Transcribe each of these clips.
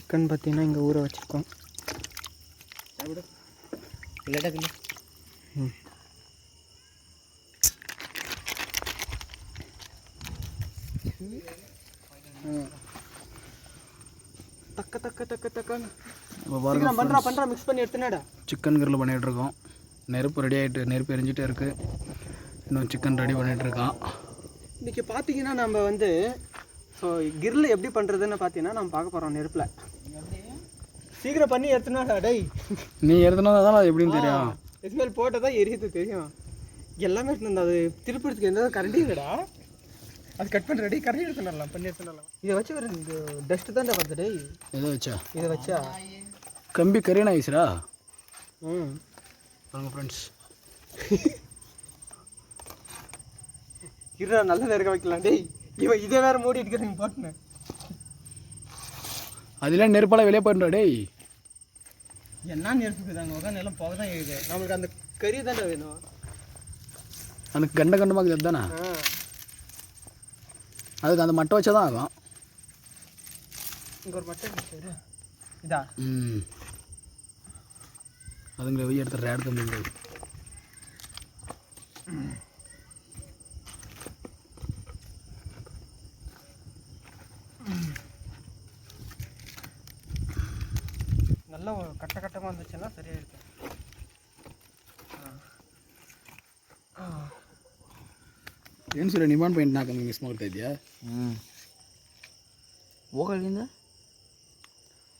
Chicken பார்த்தீங்கன்னா இங்கே ஊற வச்சுருக்கோம். தக்க தக்க தக்க தக்கான்னு பண்ணுறா மிக்ஸ் பண்ணி எடுத்துனாடா. சிக்கன் கிரில் பண்ணிகிட்ருக்கோம். நெருப்பு ரெடி ஆகிட்டு, நெருப்பு எரிஞ்சிட்டே இருக்குது. இன்னும் சிக்கன் ரெடி பண்ணிகிட்ருக்கான். இன்றைக்கி பார்த்தீங்கன்னா நம்ம வந்து ஸோ கிரில் எப்படி பண்ணுறதுன்னு பார்த்தீங்கன்னா நம்ம பார்க்க போகிறோம். நெருப்பில் சீக்கிரம் பண்ணி எடுத்துனாடா டேய். நீ எடுத்துனா தான் அது எப்படின்னு தெரியும். எஸ்மெல் போட்டால் தான் எரியுது தெரியும். எல்லாமே எடுத்துனா அது திருப்பிடுறதுக்கு எந்த கரண்டி இல்லைடா. அது கட் பண்ண ரெடி கரண்டி எடுத்துடலாம், பண்ணி எடுத்துடலாம். இதை வச்சு ஒரு டஸ்ட்டு தான் பார்த்து டேய். எதை வச்சா? இதை வச்சா கம்பி கரியன் ஆயிடுச்சுடா. பாருங்க ஃப்ரெண்ட்ஸ். இருடா நல்ல வேற வைக்கலாம் டேய். இவன் இதே வேறு மூடி எடுக்கிறீங்க போட்டுனேன். அதெல்லாம் நெருப்பால் வெளியே போயிடுறா டேய். என்ன நெருப்புக்கு தாங்க உட்காந்து எல்லாம் போக தான் இருக்குது. நம்மளுக்கு அந்த கறி தானே வேணும். எனக்கு கண்ட கண்டமாக இருக்குது தானே. அதுக்கு அந்த மட்டை வச்சா தான் ஆகும். இங்கே ஒரு மட்டை வச்சு இதா அதுங்களை போய் எடுத்துடுற எடுத்து வந்து நல்லா கட்ட கட்டமாக இருந்துச்சுன்னா சரியாக இருக்கு. ಏನು ಸರ್ ನಿಮಾನ್ ಪೇಂಟ್ ನಾಲ್ಕು ಮಿಕ್ಸ್ ಮಾಡ್ತಾ ಇದೆಯಾ? ಹೋಗಲಿಂದ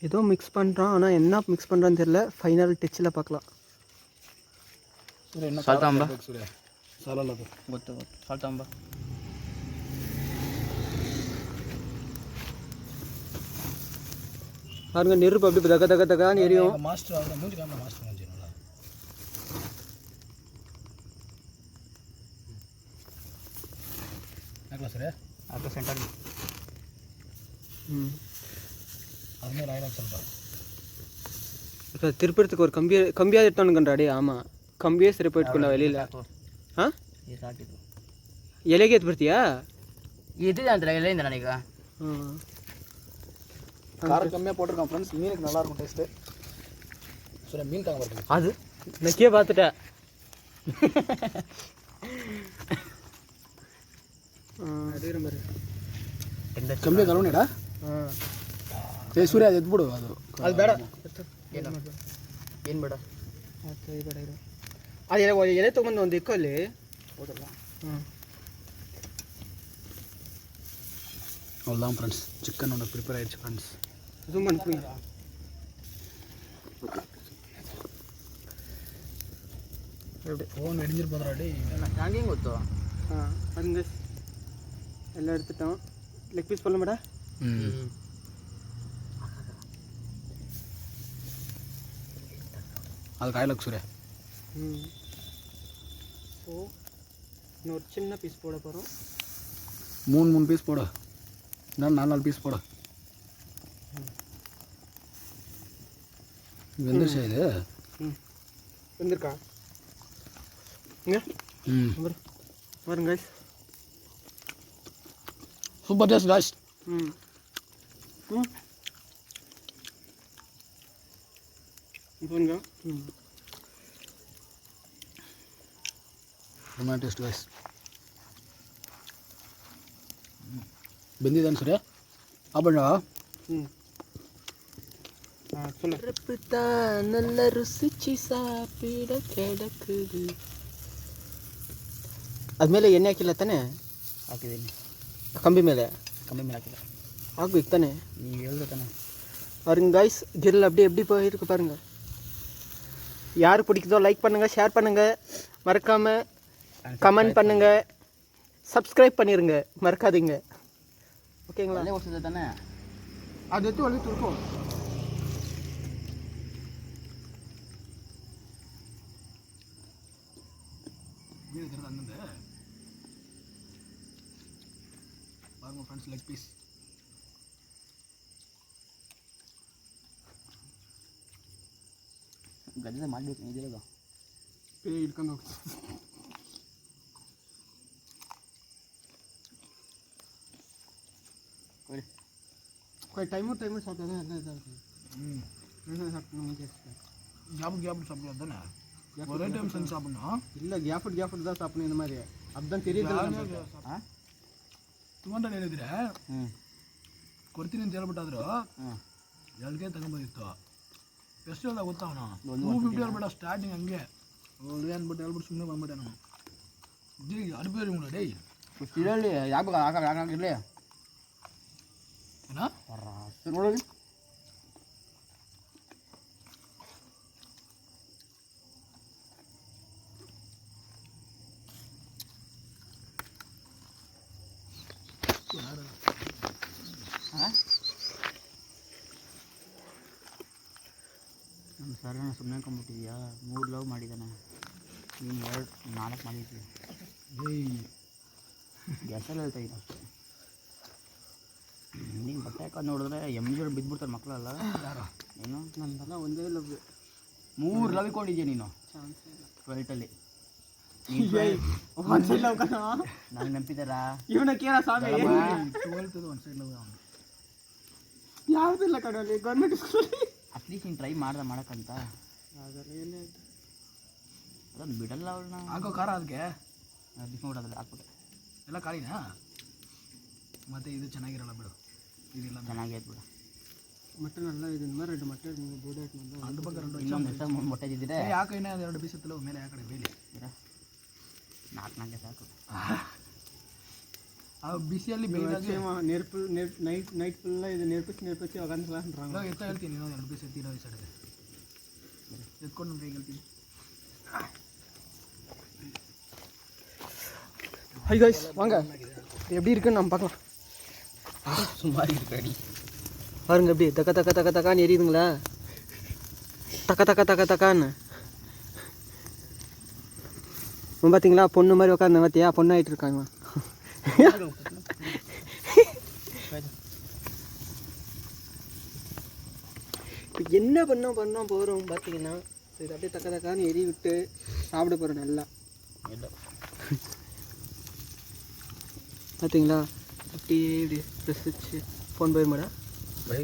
ஏதோ மிக்ஸ் பண்ணுறான். ஆனால் என்ன மிக்ஸ் பண்ணுறான்னு தெரியல. ஃபைனல் டச்சில் பார்க்கலாம். சால்தாம்பா சாலಲ್ಲ ಅದು ಗೊತ್ತು ಸಾಲ್ತಾಂಬ. பாருங்க நெருப்பு அப்படி தக தக தகான்னு எரியும். மாஸ்டர் அவங்க மூஞ்சி காம மாஸ்டர் மூஞ்சி நல்லா ஆகல சார். ஆகல சென்டர் அதுமாதிரி ஆயிரம் சொல்கிறேன். இப்போ திருப்பறதுக்கு ஒரு கம்பியாக எடுத்தானுங்கன்றாடி. ஆமாம் கம்பியே சரி போயிட்டுக்கொண்டா வெளியில். ஆ ಎಲೆಗೆ ಎತ್ತು ಬರ್ತೀಯಾ? இது அந்த இலையே இந்த நினைக்கா. காரம் கம்மியாக போட்டிருக்கான் ஃப்ரெண்ட்ஸ். மீனுக்கு நல்லாயிருக்கும் டேஸ்ட்டு. சரி மீன் தாங்க வருது. அது நக்கியே பார்த்துட்டேன். ಅಡಿಗೆ ಮರಿ ಕಮ್ಮಿ ಕರೋಣಿಡ. ಏ ಸೂರ್ಯ ಅದು ಎದ್ಬಿಡು. ಅದು ಬೇಡ. ಏನು ಬೇಡ ಅದು ಬೇಡ ಇರು. ಅದು ಎಲೆ ತೊಗೊಂಡು ಒಂದು ಇಕ್ಕೋ ಅಲ್ಲಿ ಹೌದಲ್ಲ. அவ்வளோதான் ஃப்ரெண்ட்ஸ். சிக்கன் ஒன்று ப்ரிப்பேர் ஆகிடுச்சு ஃப்ரெண்ட்ஸ். ஜூம் பண்ணி போய் ஃபோன் வெடிஞ்சிரு போதுறாடி. நாங்கேயும் கொடுத்தோம். அதுங்க எல்லாம் எடுத்துட்டோம். லெக் பீஸ் பண்ண மாட்டா. அது காயிலக்கு சூரிய. ஸோ இன்னொரு சின்ன பீஸ் போட போகிறோம். மூணு பீஸ் போட. இன்னும் 4 பீஸ் போட. வெந்துருச்சா இது? வெந்திருக்கா? இங்கே பாருங்க கைஸ். Super taste guys. பாருங்க ரொம்ப டேஸ்ட் கைஸ். ಬೆಂದಿದ್ದಾನೆ ಸೂರ್ಯ ಆಬಣ್ಣ. நல்ல ருசிச்சு சாப்பிட கிடக்குது. அது ಮೇಲೆ ಎಣ್ಣೆ ಹಾಕಿಲ್ಲ ತಾನೆ? ಹಾಕಿದ್ದೀನಿ. ಕಂಬಿ ಮೇಲೆ ಹಾಕಿಲ್ಲ. ಹಾಕ್ಬೇಕು ತಾನೆ? ನೀವು ಹೇಳ್ದೆ ತಾನೆ. பாருங்க கைஸ் கிரில் அப்படியே எப்படி போயிருக்கு பாருங்கள். யார் பிடிக்குதோ லைக் பண்ணுங்கள், ஷேர் பண்ணுங்கள், மறக்காமல் கமெண்ட் பண்ணுங்கள், சப்ஸ்கிரைப் பண்ணிடுங்க மறக்காதீங்க. ஓகேங்களா? ஒருத்தது தானே அது எடுத்து வந்து துருக்கும். பாருங்க ஃப்ரெண்ட்ஸ் லெக் பீஸ். ಗದ್ದೆ ಮಾಡಬೇಕು ಇದೆಲ್ಲ ಇಟ್ಕೊಂಡು ಹೋಗ್ತೀವಿ. டைமும் சாப்பிட்டா தான் நல்லா இதாக இருக்குது. சாப்பிட்டோம் கேப் சாப்பிடுவோம் தானே, ஒரே டைம் செஞ்சு சாப்பிடணும். இல்லை கேப் தான் சாப்பிடணும் இந்த மாதிரி. அதுதான் தெரியுது. ತುಗೊಂಡ ಹೇಳಿದ್ರೆ ಕೊಡ್ತೀನಿ ಅಂತ ಹೇಳ್ಬಿಟ್ಟಾದ್ರು ಎಲ್ಗೆ ತಗೊಂಬಂದಿತ್ತು. ಎಷ್ಟು ಹೇಳ್ದ ಗೊತ್ತಾ ಅವನು? 250 ಹೇಳ್ಬಿಟ್ಟ ಸ್ಟಾರ್ಟಿಂಗ್. ಹಂಗೆ ಒಳ್ಳೆ ಅಂದ್ಬಿಟ್ಟು ಹೇಳ್ಬಿಟ್ಟು ಸುಮ್ಮನೆ ಬಂದ್ಬಿಟ್ಟೆ ನಾನು. ಅಡುಪೇರಿ ಉಂಡ ಡೇ ಹೇಳಿ ಯಾಕೆ ಹಾಕಿರ್ಲಿ ಏನೋ ನೋಡಿ. ನಮ್ಮ ಸರ್ ಸುಮ್ಮನೆ ಕಂಬಿಟ್ಟಿದ್ಯಾ? 3 ಲವ್ ಮಾಡಿದ್ದಾನೆ, ನೀನು 4 ಮಾಡಿದ್ವಿ. ಗ್ಯಾಸಲ್ಲಿ ಹೇಳ್ತಾ ಇದ್ದ ಅಷ್ಟೇ. ನೀನು ಬಟ್ಟೆ ಹಾಕೊಂಡು ನೋಡಿದ್ರೆ ಎಮ್ಜೋರು ಬಿದ್ದುಬಿಡ್ತಾರೆ ಮಕ್ಕಳೆಲ್ಲ. ಯಾರು? ಏನು ನಂದೆಲ್ಲ ಒಂದೇ ಲವ್. 3 ಲವ್ ಇಟ್ಕೊಂಡಿದ್ಯಾ ನೀನು 12ಲ್ಲಿ. ನನಗೆ ನೆನಪಿದ್ದಾರಾ? ಇವನ ಕೇಳ ಸ್ವಾಮಿ, 12ದು ಒಂದು ಸೈಡ್ ಲವ್. ಯಾವುದಿಲ್ಲ ಕಡಲಿ ಗೌರ್ಮೆಂಟ್ ಸ್ಕೂಲಲ್ಲಿ. ಅಟ್ಲೀಸ್ಟ್ ನೀನು ಟ್ರೈ ಮಾಡೋಕ್ಕಂತ ಅದೆಲ್ಲ ಏನೇ ಅದನ್ನು ಬಿಡಲ್ಲ ಅವಳನ್ನ. ಹಾಕೋ ಖಾರ ಅದಕ್ಕೆ ನೋಡೋದ್ರಲ್ಲಿ ಹಾಕ್ಬಿಟ್ಟೆ ಎಲ್ಲ ಖಾಲಿನಾ? ಮತ್ತು ಇದು ಚೆನ್ನಾಗಿರಲ್ಲ ಬಿಡು, ಇದೆಲ್ಲ ಚೆನ್ನಾಗೈತೆ ಬಿಡು. ಮಟನ್ ಎಲ್ಲ ಇದು ರೆಡ್ ಮಟನ್ ಬೋಡೆ ಹಾಕೊಂಡು ಅದ್ರ ಬಗ್ಗೆ 2 ಇನ್ನೊಂದು ಎಷ್ಟ ಮೊಟ್ಟೆ ಇದ್ದಿದ್ರೆ ಯಾಕೆ ಇನ್ನೂ 2 ಪೀಸ್ ಇತ್ತಲ್ಲ ಮೇಲೆ ಆ ಕಡೆ ಬೇಲಿ 4 ಸಾಕು. ಆ ಬಿಸಿಯಲ್ಲಿ ಬೇಯಿದಾಗ ನೈಟ್ ಫುಲ್ಲ ಇದು ನೇರ್ಪಿಸಿ ಅವಾಗ ಎತ್ತ ಹೇಳ್ತೀನಿ. ಇನ್ನೊಂದು 2 ಪೀಸ್ ಎತ್ತಿ ಇನ್ನೊಂದು ಸೈಡಿಗೆ ಎತ್ಕೊಂಡು ನಮ್ಮ ಕೈಗೆ ಹೇಳ್ತೀನಿ. ஹை கைஸ் வாங்க, எப்படி இருக்குன்னு நம்ம பார்க்கலாம். சும்மா இருக்கடி பாருங்க எப்படி தக்கான்னு எரியுதுங்களா? தக்கான்னு பார்த்தீங்களா? பொண்ணு மாதிரி உட்காந்து பார்த்தியா? பொண்ணாயிட்டு இருக்காங்க. இப்போ என்ன பண்ண போகிறோம் பார்த்தீங்கன்னா, இது அப்படியே தக்கான்னு எரி விட்டு சாப்பிட போகிறோம் நல்லா. பார்த்தீங்களா? அப்படியே இப்படி ரசிச்சு ஃபோன் போயிருமாடா பை.